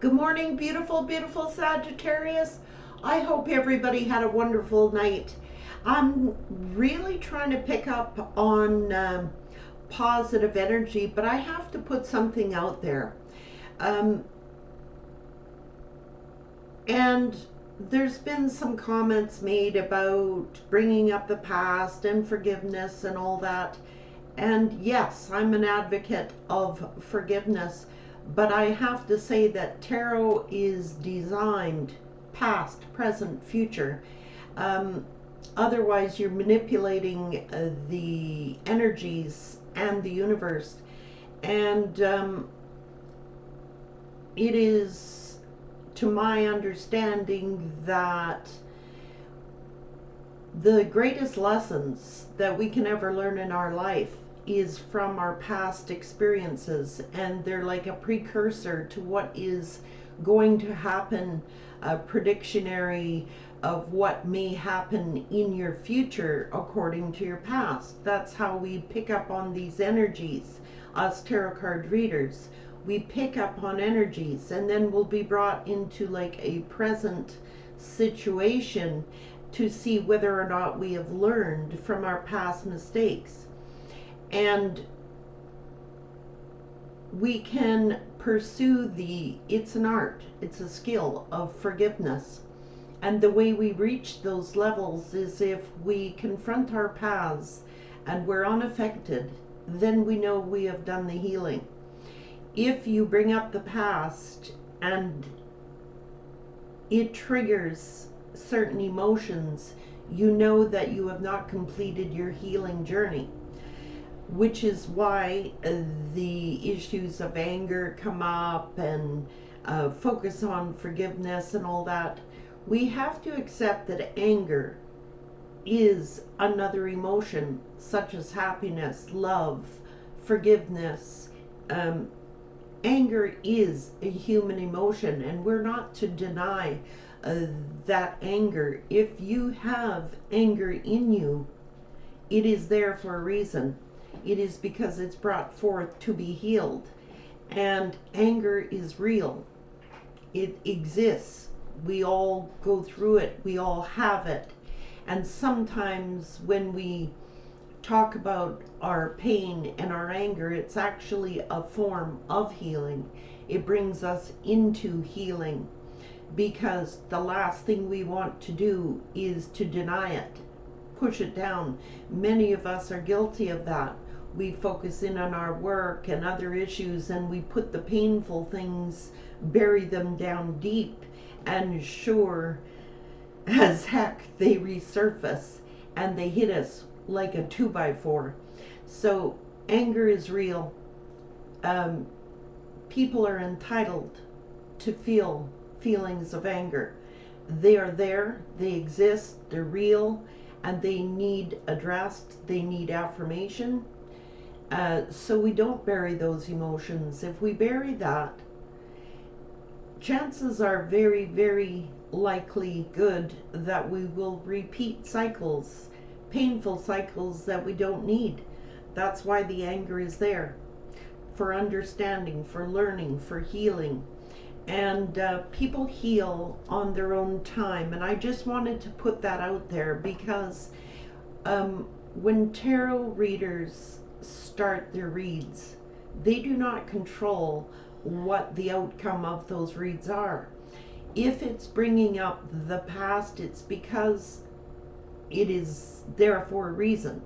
Good morning, beautiful, beautiful Sagittarius. I hope everybody had a wonderful night. I'm really trying to pick up on positive energy, but I have to put something out there. Um, and there's been some comments made about bringing up the past and forgiveness and all that. And yes, I'm an advocate of forgiveness, but I have to say that tarot is designed past, present, future. Um, Otherwise, you're manipulating the energies and the universe. And it is, to my understanding, that the greatest lessons that we can ever learn in our life is from our past experiences, and they're like a precursor to what is going to happen, a predictionary of what may happen in your future according to your past. That's how we pick up on these energies, us tarot card readers. We pick up on energies, and then we'll be brought into like a present situation to see whether or not we have learned from our past mistakes. And we can pursue it's an art, it's a skill of forgiveness. And the way we reach those levels is if we confront our paths and we're unaffected, then we know we have done the healing. If you bring up the past and it triggers certain emotions, you know that you have not completed your healing journey, which is why the issues of anger come up and focus on forgiveness and all that. We have to accept that anger is another emotion, such as happiness, love, forgiveness. Anger is a human emotion, and we're not to deny that anger. If you have anger in you, it is there for a reason. It is because it's brought forth to be healed. And anger is real. It exists. We all go through it. We all have it. And sometimes when we talk about our pain and our anger, it's actually a form of healing. It brings us into healing, because the last thing we want to do is to deny it, push it down. Many of us are guilty of that. We focus in on our work and other issues, and we put the painful things, bury them down deep, and sure as heck they resurface and they hit us like a 2x4. So anger is real. People are entitled to feel feelings of anger. They are there, they exist, they're real, and they need addressed, they need affirmation. So we don't bury those emotions. If we bury that, chances are very, very likely good that we will repeat cycles, painful cycles that we don't need. That's why the anger is there, for understanding, for learning, for healing. And people heal on their own time. And I just wanted to put that out there, because when tarot readers start their reads, they do not control what the outcome of those reads are. If it's bringing up the past, it's because it is there for a reason.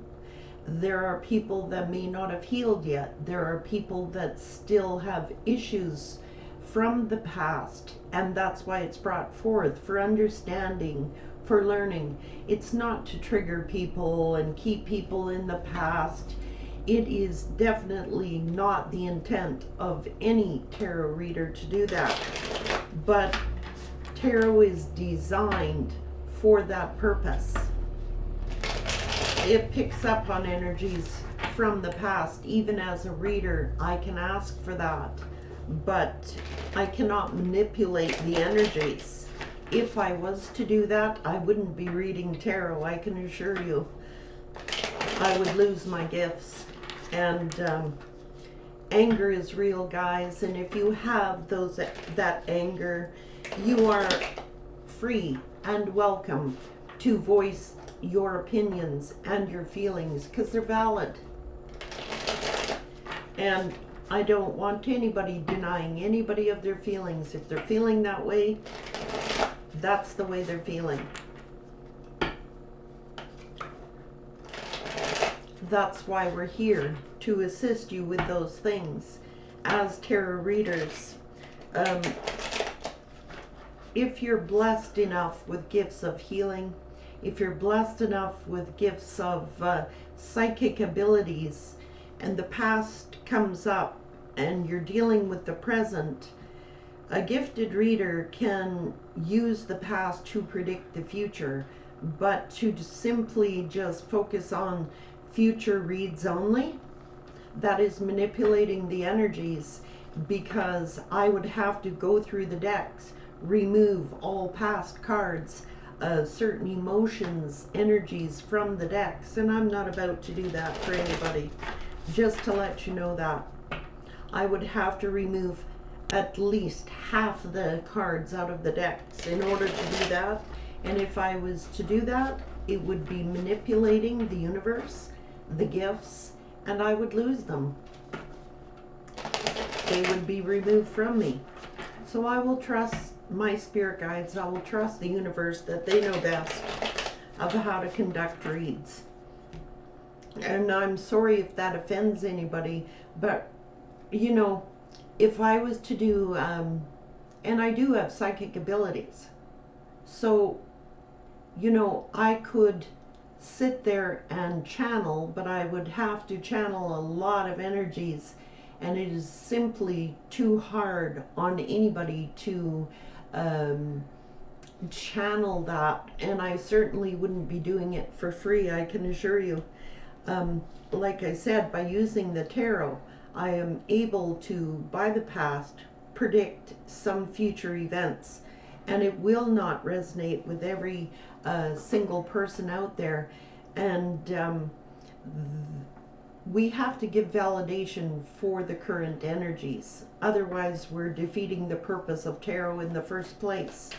There are people that may not have healed yet. There are people that still have issues from the past, and that's why it's brought forth, for understanding, for learning. It's not to trigger people and keep people in the past. It is definitely not the intent of any tarot reader to do that. But tarot is designed for that purpose. It picks up on energies from the past. Even as a reader, I can ask for that, but I cannot manipulate the energies. If I was to do that, I wouldn't be reading tarot, I can assure you. I would lose my gifts. And Anger is real, guys, and if you have that anger, you are free and welcome to voice your opinions and your feelings, because they're valid. And I don't want anybody denying anybody of their feelings. If they're feeling that way, that's the way they're feeling. That's why we're here, to assist you with those things as tarot readers. If you're blessed enough with gifts of healing, if you're blessed enough with gifts of psychic abilities, and the past comes up and you're dealing with the present, a gifted reader can use the past to predict the future, but to simply just focus on future reads only, that is manipulating the energies, because I would have to go through the decks, remove all past cards, certain emotions, energies from the decks, and I'm not about to do that for anybody. Just to let you know that. I would have to remove at least half the cards out of the decks in order to do that, and if I was to do that, it would be manipulating the universe, the gifts, and I would lose them. They would be removed from me. So I will trust my spirit guides, I will trust the universe that they know best of how to conduct reads. And I'm sorry if that offends anybody, but you know, if I was to do, and I do have psychic abilities, so you know, I could sit there and channel, but I would have to channel a lot of energies, and it is simply too hard on anybody to channel that, and I certainly wouldn't be doing it for free, I can assure you. Like I said, by using the tarot, I am able to, by the past, predict some future events, and it will not resonate with every single person out there, and we have to give validation for the current energies, otherwise we're defeating the purpose of tarot in the first place.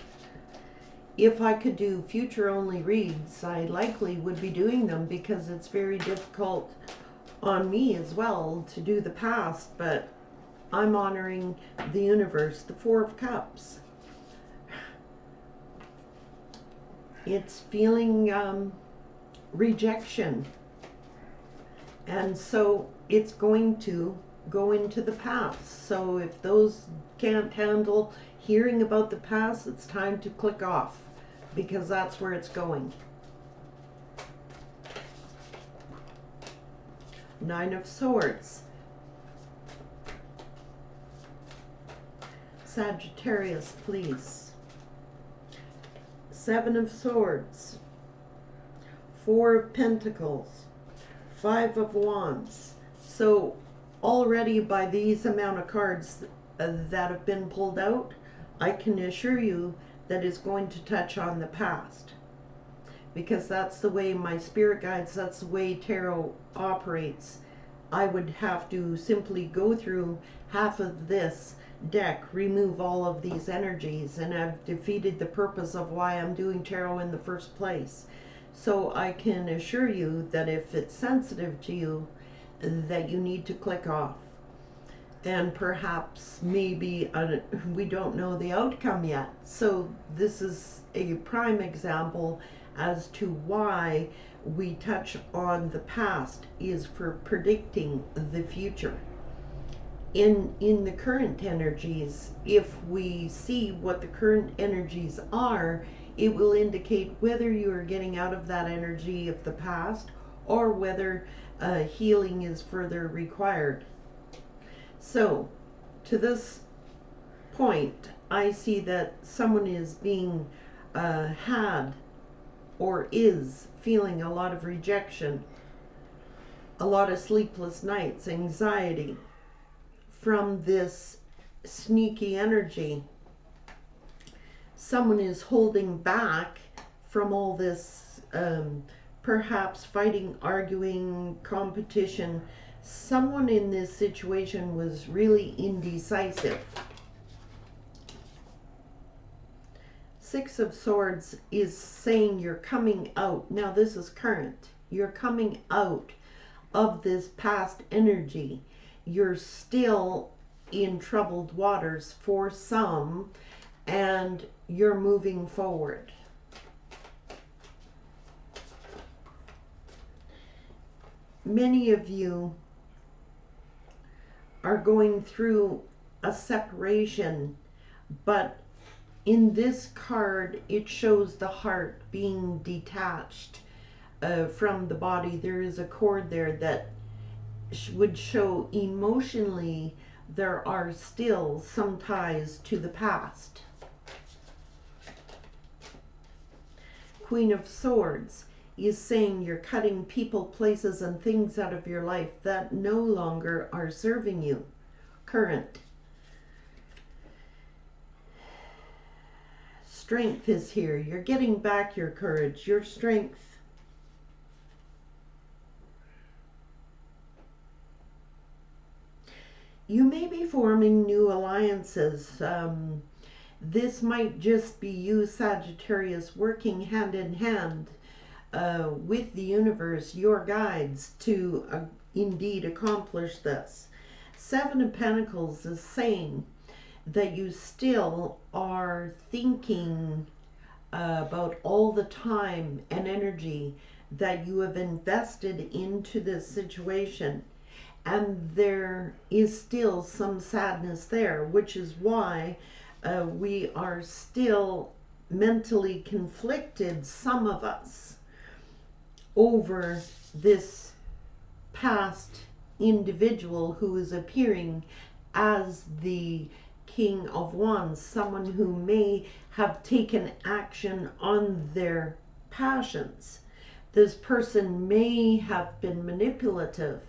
If I could do future only reads, I likely would be doing them, because it's very difficult on me as well to do the past, but I'm honoring the universe. The Four of Cups, it's feeling rejection, and so it's going to go into the past. So if those can't handle hearing about the past, it's time to click off, because that's where it's going. Nine of Swords, Sagittarius, please. Seven of Swords, Four of Pentacles, Five of Wands. So already by these amount of cards that have been pulled out, I can assure you that it's going to touch on the past, because that's the way my spirit guides, that's the way tarot operates. I would have to simply go through half of this deck, remove all of these energies, and I've defeated the purpose of why I'm doing tarot in the first place. So I can assure you that if it's sensitive to you, that you need to click off. And perhaps maybe we don't know the outcome yet. So this is a prime example as to why we touch on the past, is for predicting the future. In the current energies, if we see what the current energies are, it will indicate whether you are getting out of that energy of the past, or whether healing is further required. So to this point, I see that someone is being had or is feeling a lot of rejection, a lot of sleepless nights, anxiety from this sneaky energy. Someone is holding back from all this perhaps fighting, arguing, competition. someone in this situation was really indecisive. Six of Swords is saying you're coming out. Now this is current. You're coming out of this past energy. You're still in troubled waters for some, and you're moving forward. Many of you are going through a separation, but in this card it shows the heart being detached from the body. There is a cord there that would show emotionally there are still some ties to the past. Queen of Swords is saying you're cutting people, places, and things out of your life that no longer are serving you. Current. Strength is here. You're getting back your courage, your strength. You may be forming new alliances. This might just be you, Sagittarius, working hand in hand with the universe, your guides, to indeed accomplish this. Seven of Pentacles is saying that you still are thinking about all the time and energy that you have invested into this situation. And there is still some sadness there, which is why we are still mentally conflicted, some of us, over this past individual who is appearing as the King of Wands, someone who may have taken action on their passions. This person may have been manipulative.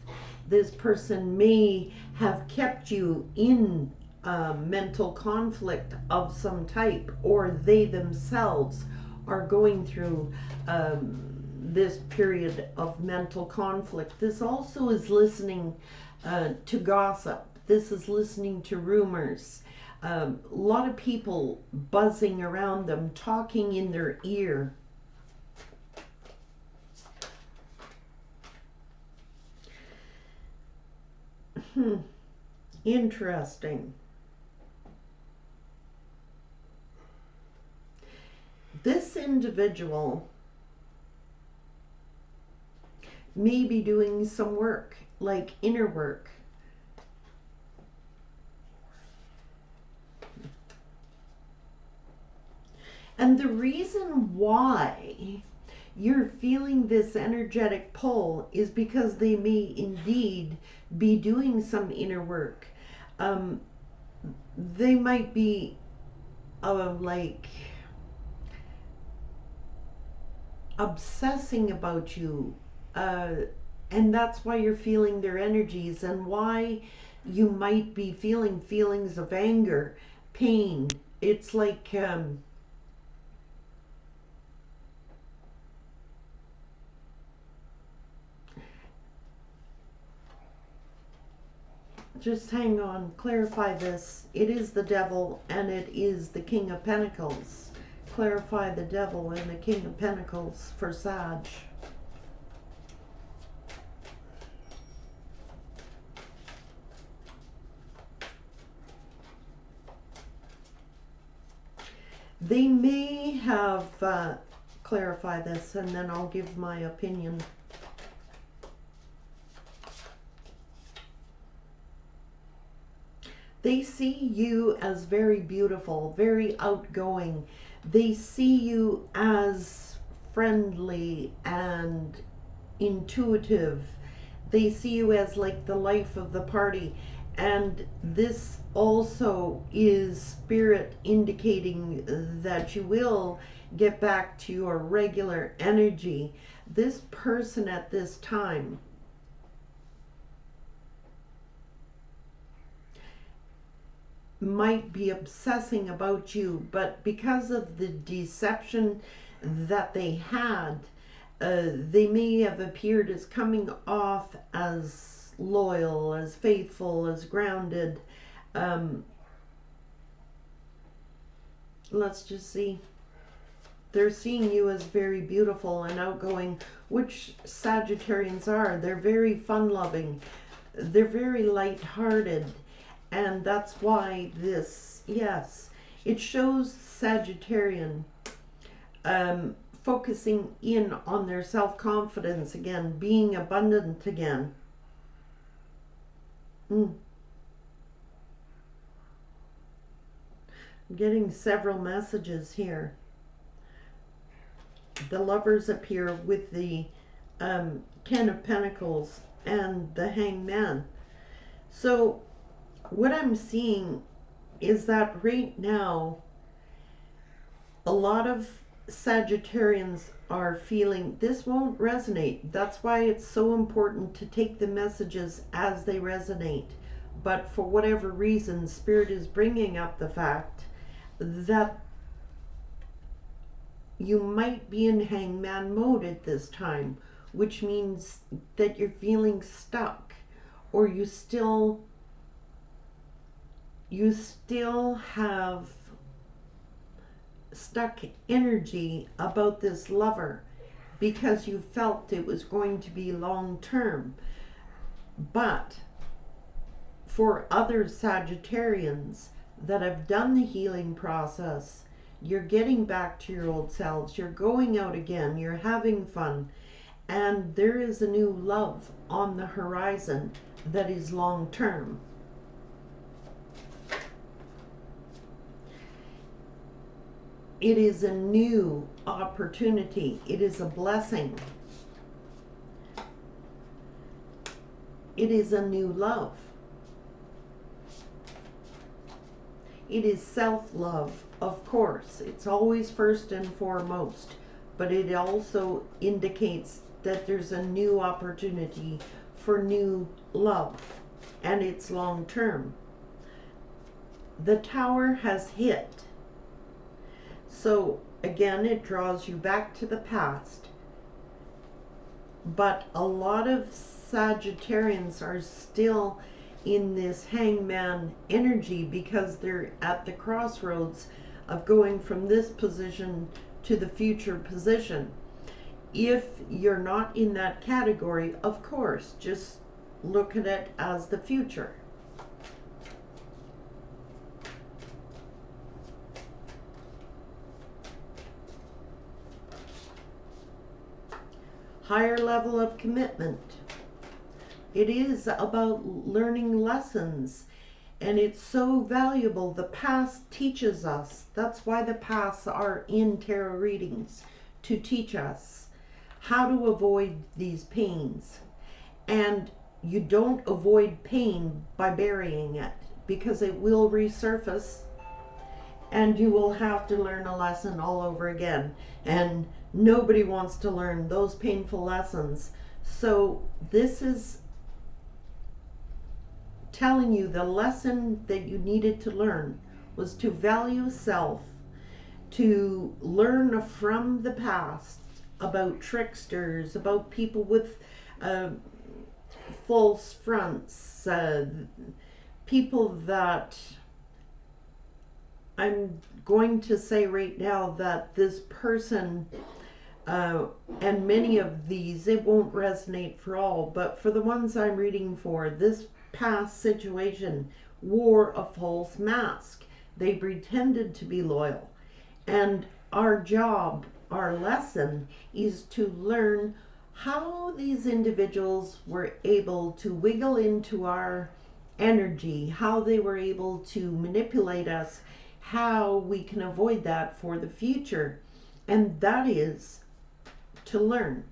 This person may have kept you in mental conflict of some type, or they themselves are going through this period of mental conflict. This also is listening to gossip. This is listening to rumors. A lot of people buzzing around them, talking in their ear. Interesting. This individual may be doing some work, like inner work. And the reason why you're feeling this energetic pull is because they may indeed be doing some inner work. They might be like obsessing about you, and that's why you're feeling their energies, and why you might be feeling feelings of anger, pain. It's like just hang on, clarify this. It is the Devil and it is the King of Pentacles. Clarify the Devil and the King of Pentacles for Sag. They may have clarify this, and then I'll give my opinion. They see you as very beautiful, very outgoing. They see you as friendly and intuitive. They see you as like the life of the party. And this also is spirit indicating that you will get back to your regular energy. This person at this time might be obsessing about you, but because of the deception that they had, they may have appeared as coming off as loyal, as faithful, as grounded. Let's just see. They're seeing you as very beautiful and outgoing, which Sagittarians are. They're very fun-loving. They're very light-hearted. And that's why this, yes, it shows Sagittarian focusing in on their self-confidence again, being abundant again. I'm getting several messages here. The Lovers appear with the Ten of Pentacles and the Hanged Man. So what I'm seeing is that right now a lot of Sagittarians are feeling this won't resonate. That's why it's so important to take the messages as they resonate. But for whatever reason, Spirit is bringing up the fact that you might be in hangman mode at this time, which means that you're feeling stuck, or you still have stuck energy about this lover because you felt it was going to be long term. But for other Sagittarians that have done the healing process, you're getting back to your old selves, you're going out again, you're having fun, and there is a new love on the horizon that is long term. It is a new opportunity. It is a blessing. It is a new love. It is self-love, of course. It's always first and foremost, but it also indicates that there's a new opportunity for new love, and it's long term. The Tower has hit. So again, it draws you back to the past. But a lot of Sagittarians are still in this hangman energy because they're at the crossroads of going from this position to the future position. If you're not in that category, of course, just look at it as the future. Higher level of commitment. It is about learning lessons, and it's so valuable. The past teaches us. That's why the pasts are in tarot readings, to teach us how to avoid these pains. And you don't avoid pain by burying it, because it will resurface and you will have to learn a lesson all over again. And nobody wants to learn those painful lessons. So this is telling you the lesson that you needed to learn was to value self, to learn from the past about tricksters, about people with false fronts, people that I'm going to say right now that this person, and many of these, it won't resonate for all, but for the ones I'm reading for, this past situation wore a false mask. They pretended to be loyal. And our job, our lesson, is to learn how these individuals were able to wiggle into our energy, how they were able to manipulate us, how we can avoid that for the future. And that is to learn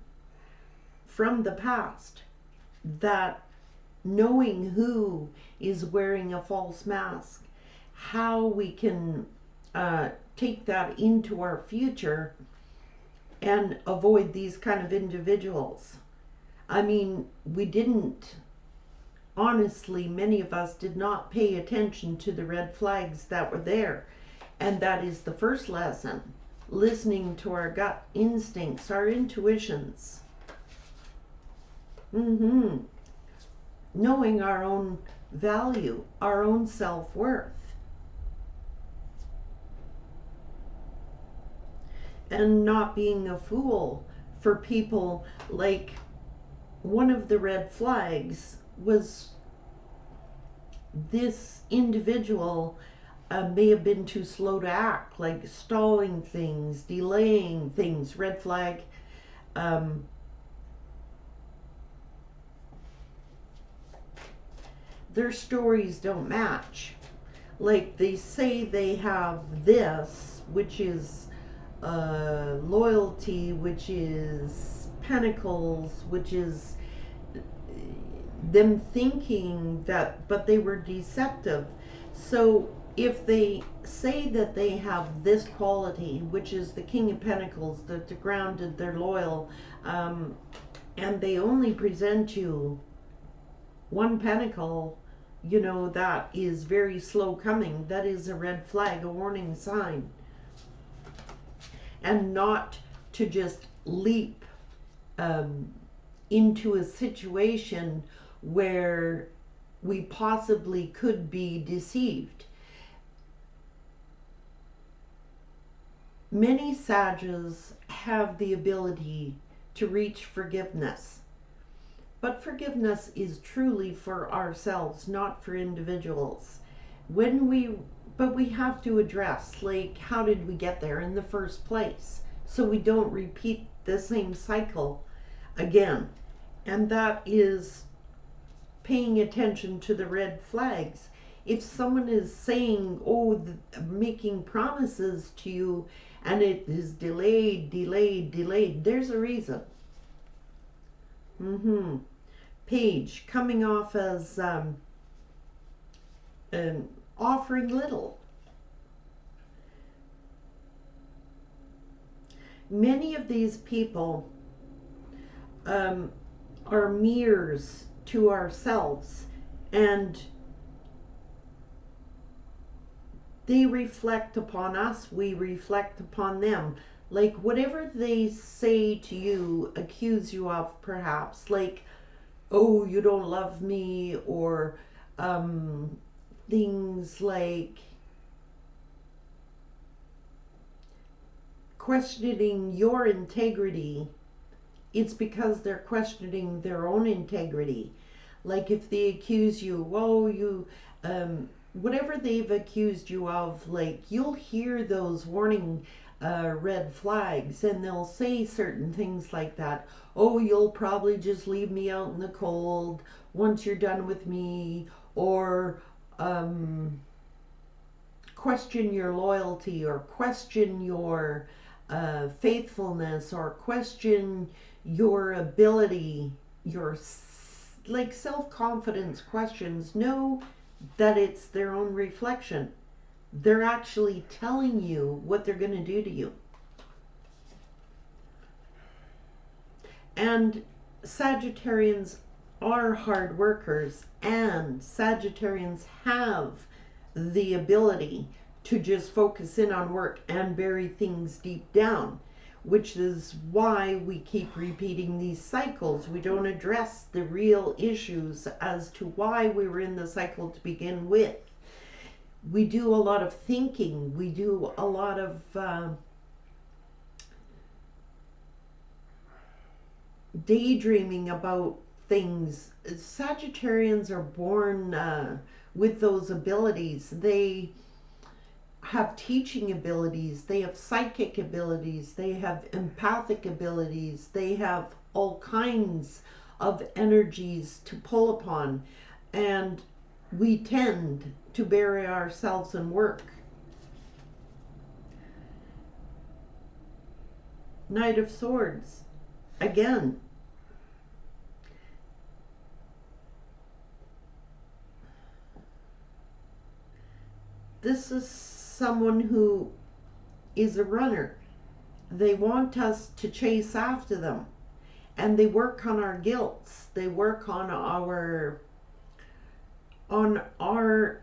from the past that knowing who is wearing a false mask, how we can take that into our future and avoid these kind of individuals. I mean, we didn't, honestly, many of us did not pay attention to the red flags that were there. And that is the first lesson, listening to our gut instincts, our intuitions. knowing our own value, our own self-worth, and not being a fool for people. Like, one of the red flags was this individual may have been too slow to act, like stalling things, delaying things. Red flag. Um, their stories don't match. Like, they say they have this, which is loyalty, which is pentacles, which is them thinking that, but they were deceptive. So if they say that they have this quality, which is the King of Pentacles, that they're grounded, they're loyal, and they only present you one pentacle, you know, that is very slow coming. That is a red flag, a warning sign. And not to just leap into a situation where we possibly could be deceived. Many Sages have the ability to reach forgiveness, but forgiveness is truly for ourselves, not for individuals. But we have to address, like, how did we get there in the first place, so we don't repeat the same cycle again. And that is paying attention to the red flags. If someone is saying, oh, making promises to you, and it is delayed, there's a reason. Page, coming off as offering little. Many of these people are mirrors to ourselves, and they reflect upon us, we reflect upon them. Like, whatever they say to you, accuse you of, perhaps, like, oh, you don't love me, or things like questioning your integrity, it's because they're questioning their own integrity. Like, if they accuse you, oh, you, whatever they've accused you of, like, you'll hear those warning red flags, and they'll say certain things like that. Oh, you'll probably just leave me out in the cold once you're done with me, or question your loyalty, or question your faithfulness, or question your ability, your like self-confidence questions. Know that it's their own reflection. They're actually telling you what they're going to do to you. And Sagittarians are hard workers, and Sagittarians have the ability to just focus in on work and bury things deep down, which is why we keep repeating these cycles. We don't address the real issues as to why we were in the cycle to begin with. We do a lot of thinking. We do a lot of daydreaming about things. Sagittarians are born with those abilities. They have teaching abilities, they have psychic abilities, they have empathic abilities, they have all kinds of energies to pull upon, and we tend to bury ourselves in work. Knight of Swords, again, this is someone who is a runner. They want us to chase after them, and they work on our guilts. They work on our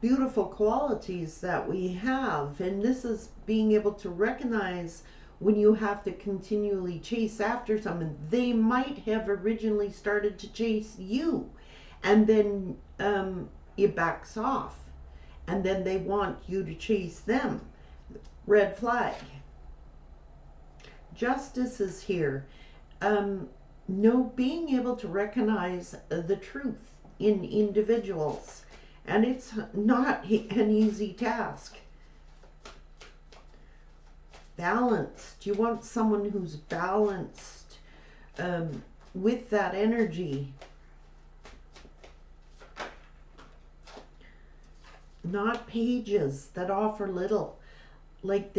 beautiful qualities that we have. And this is being able to recognize when you have to continually chase after someone. They might have originally started to chase you, and then it backs off, and then they want you to chase them. Red flag. Justice is here. No, being able to recognize the truth in individuals, and it's not an easy task. Balanced. You want someone who's balanced with that energy. Not pages that offer little. Like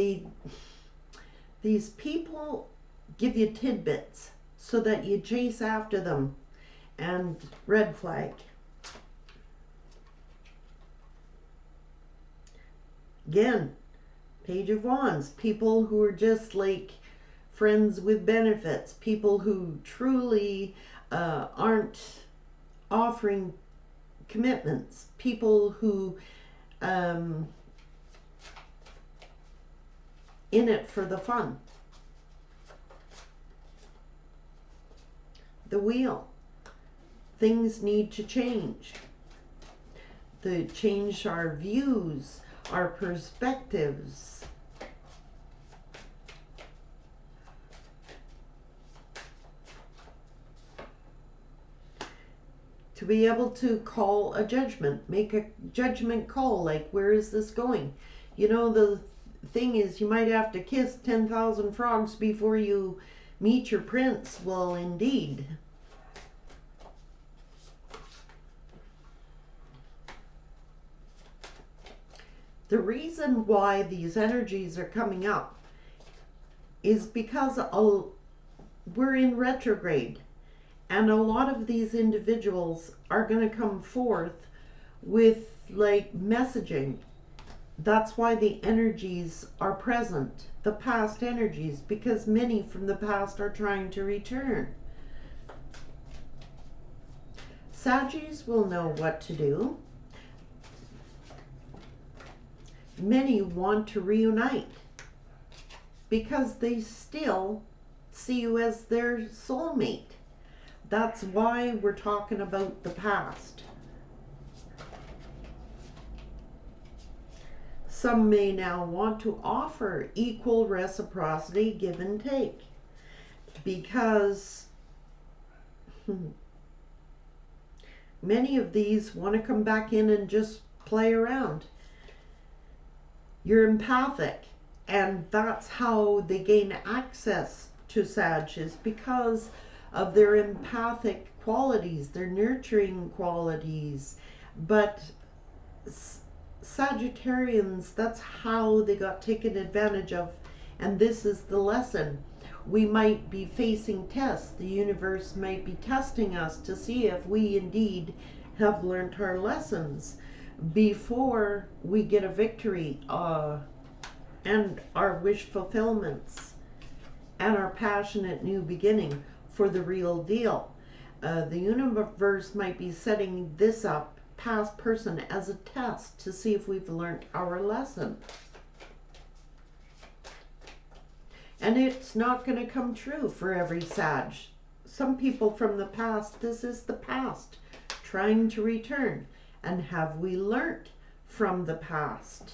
these people give you tidbits so that you chase after them. And red flag. Again, Page of Wands. People who are just like friends with benefits. People who truly aren't offering commitments. People who in it for the fun. The Wheel. Things need to change. Change our views, our perspectives. To be able to call a judgment, make a judgment call, like, where is this going? You know, the thing is, you might have to kiss 10,000 frogs before you meet your prince. Well, indeed. The reason why these energies are coming up is because we're in retrograde, and a lot of these individuals are going to come forth with like messaging. That's why the energies are present, the past energies, because many from the past are trying to return. Saggies will know what to do. Many want to reunite because they still see you as their soulmate. That's why we're talking about the past. Some may now want to offer equal reciprocity, give and take, because many of these want to come back in and just play around. You're empathic, and that's how they gain access to Sag, is because of their empathic qualities, their nurturing qualities. But Sagittarians, that's how they got taken advantage of, and this is the lesson. We might be facing tests. The universe might be testing us to see if we indeed have learned our lessons before we get a victory and our wish fulfillments and our passionate new beginning for the real deal. The universe might be setting this up, past person, as a test to see if we've learned our lesson. And it's not going to come true for every Sag. Some people from the past, this is the past trying to return. And have we learned from the past?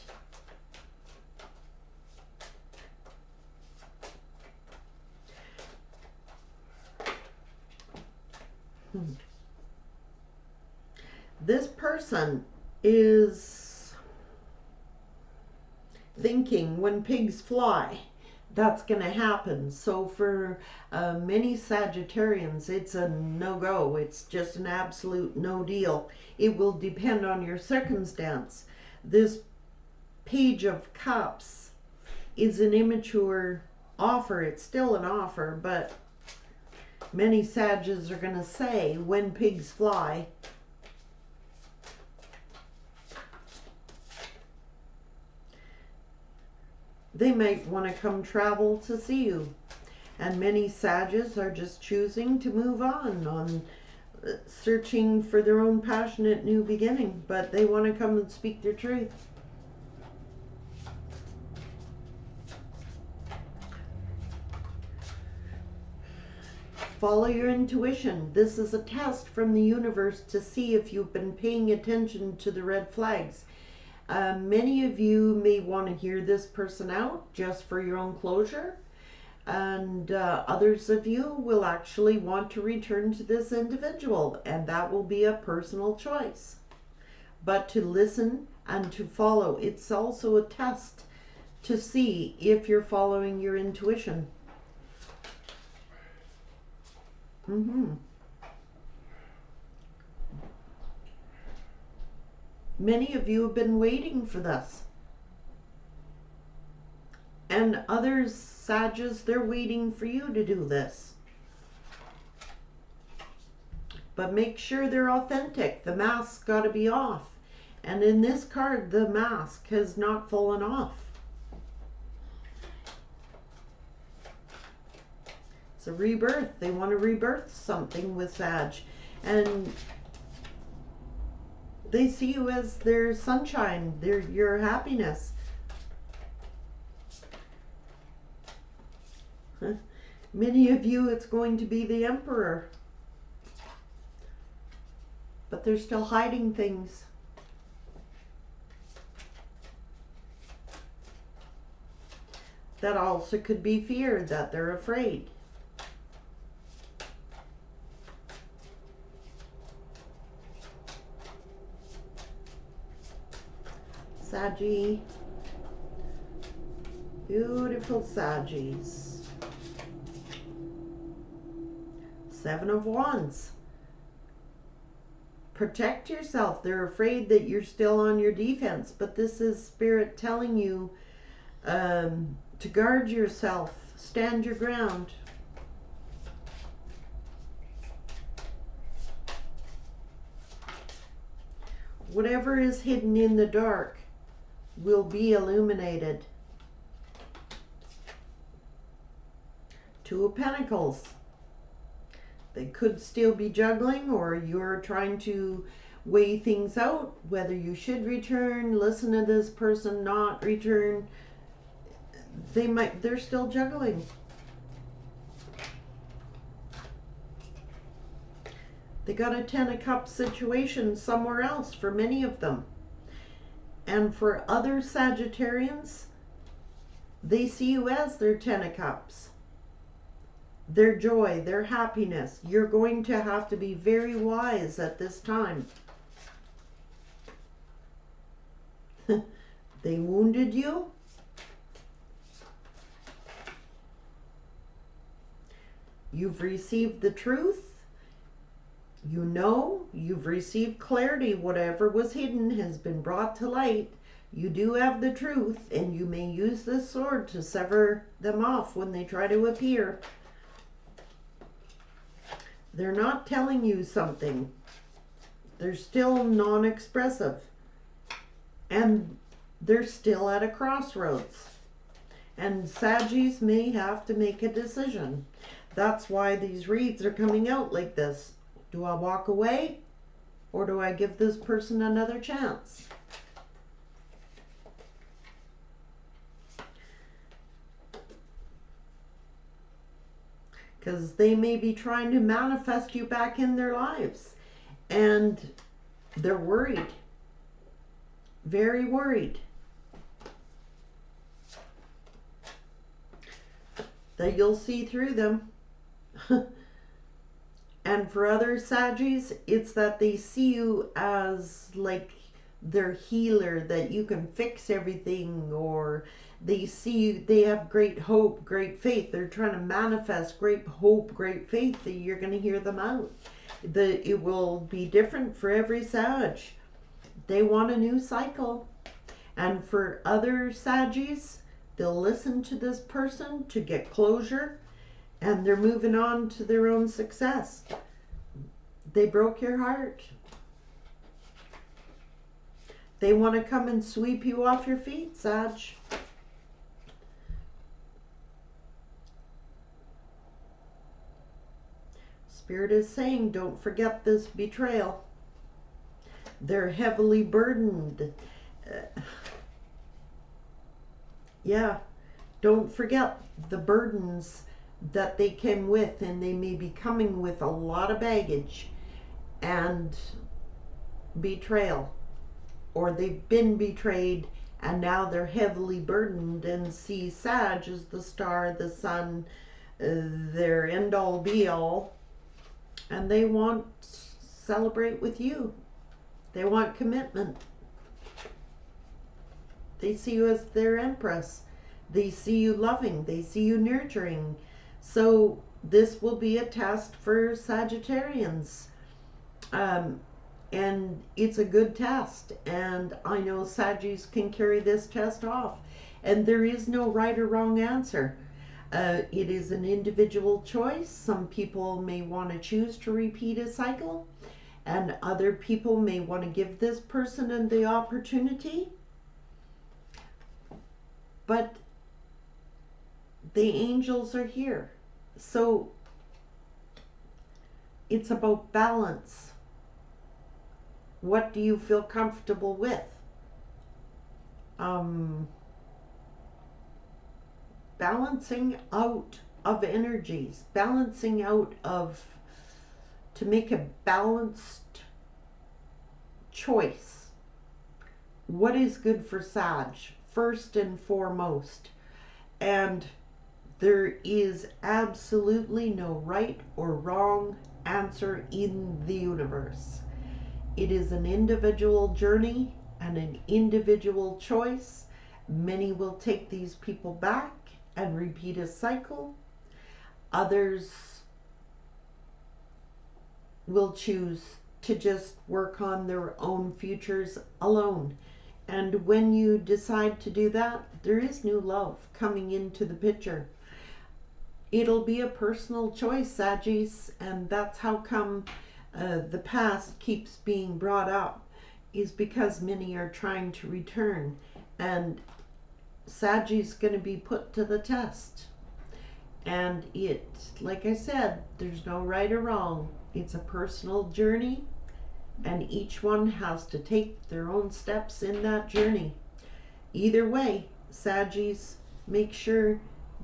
This person is thinking when pigs fly, that's going to happen. So for many Sagittarians, it's a no-go. It's just an absolute no deal. It will depend on your circumstance. This Page of Cups is an immature offer. It's still an offer, but many Sages are going to say, when pigs fly. They might want to come travel to see you. And many Sages are just choosing to move on searching for their own passionate new beginning, but they want to come and speak their truth. Follow your intuition. This is a test from the universe to see if you've been paying attention to the red flags. Many of you may want to hear this person out just for your own closure, and others of you will actually want to return to this individual, and that will be a personal choice. But to listen and to follow, it's also a test to see if you're following your intuition. Many of you have been waiting for this. And others, Sages, they're waiting for you to do this. But make sure they're authentic. The mask's got to be off. And in this card, the mask has not fallen off. It's a rebirth. They want to rebirth something with Sag. And they see you as their sunshine, your happiness. Many of you, it's going to be the Emperor. But they're still hiding things. That also could be fear, that they're afraid. Saggy. Beautiful Saggies. 7 of Wands. Protect yourself. They're afraid that you're still on your defense, but this is Spirit telling you to guard yourself. Stand your ground. Whatever is hidden in the dark will be illuminated. 2 of Pentacles. They could still be juggling, or you're trying to weigh things out, whether you should return, listen to this person, not return. They're still juggling. They got a 10 of Cups situation somewhere else for many of them. And for other Sagittarians, they see you as their 10 of Cups. Their joy, their happiness. You're going to have to be very wise at this time. They wounded you. You've received the truth. You know, you've received clarity. Whatever was hidden has been brought to light. You do have the truth, and you may use this sword to sever them off when they try to appear. They're not telling you something. They're still non-expressive. And they're still at a crossroads. And Saggies may have to make a decision. That's why these reads are coming out like this. Do I walk away, or do I give this person another chance? Because they may be trying to manifest you back in their lives, and they're worried, very worried that you'll see through them. And for other Saggies, it's that they see you as like their healer, that you can fix everything, or they see you, they have great hope, great faith. They're trying to manifest great hope, great faith, that you're going to hear them out. It will be different for every Sag. They want a new cycle. And for other Saggies, they'll listen to this person to get closure, and they're moving on to their own success. They broke your heart. They want to come and sweep you off your feet, Sag. Spirit is saying, don't forget this betrayal. They're heavily burdened. Yeah, don't forget the burdens that they came with, and they may be coming with a lot of baggage and betrayal, or they've been betrayed and now they're heavily burdened and see Sag as the star, the sun, their end all be all, and they want to celebrate with you. They want commitment. They see you as their empress. They see you loving. They see you nurturing. So this will be a test for Sagittarians. And it's a good test. And I know Saggies can carry this test off. And there is no right or wrong answer. It is an individual choice. Some people may want to choose to repeat a cycle, and other people may want to give this person the opportunity. But the angels are here. So it's about balance. What do you feel comfortable with? Balancing out of energies, balancing out of, to make a balanced choice. What is good for Sag, first and foremost? And there is absolutely no right or wrong answer in the universe. It is an individual journey and an individual choice. Many will take these people back and repeat a cycle. Others will choose to just work on their own futures alone. And when you decide to do that, there is new love coming into the picture. It'll be a personal choice, Saggies, and that's how come the past keeps being brought up, is because many are trying to return, and Saggies going to be put to the test. And it, like I said, there's no right or wrong. It's a personal journey, and each one has to take their own steps in that journey. Either way, Saggies, make sure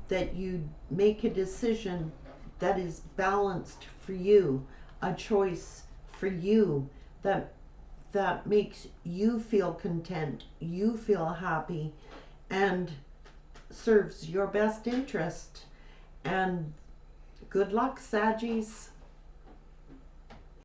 that you make a decision that is balanced for you, a choice for you that makes you feel content, you feel happy, and serves your best interest. And good luck, Saggies.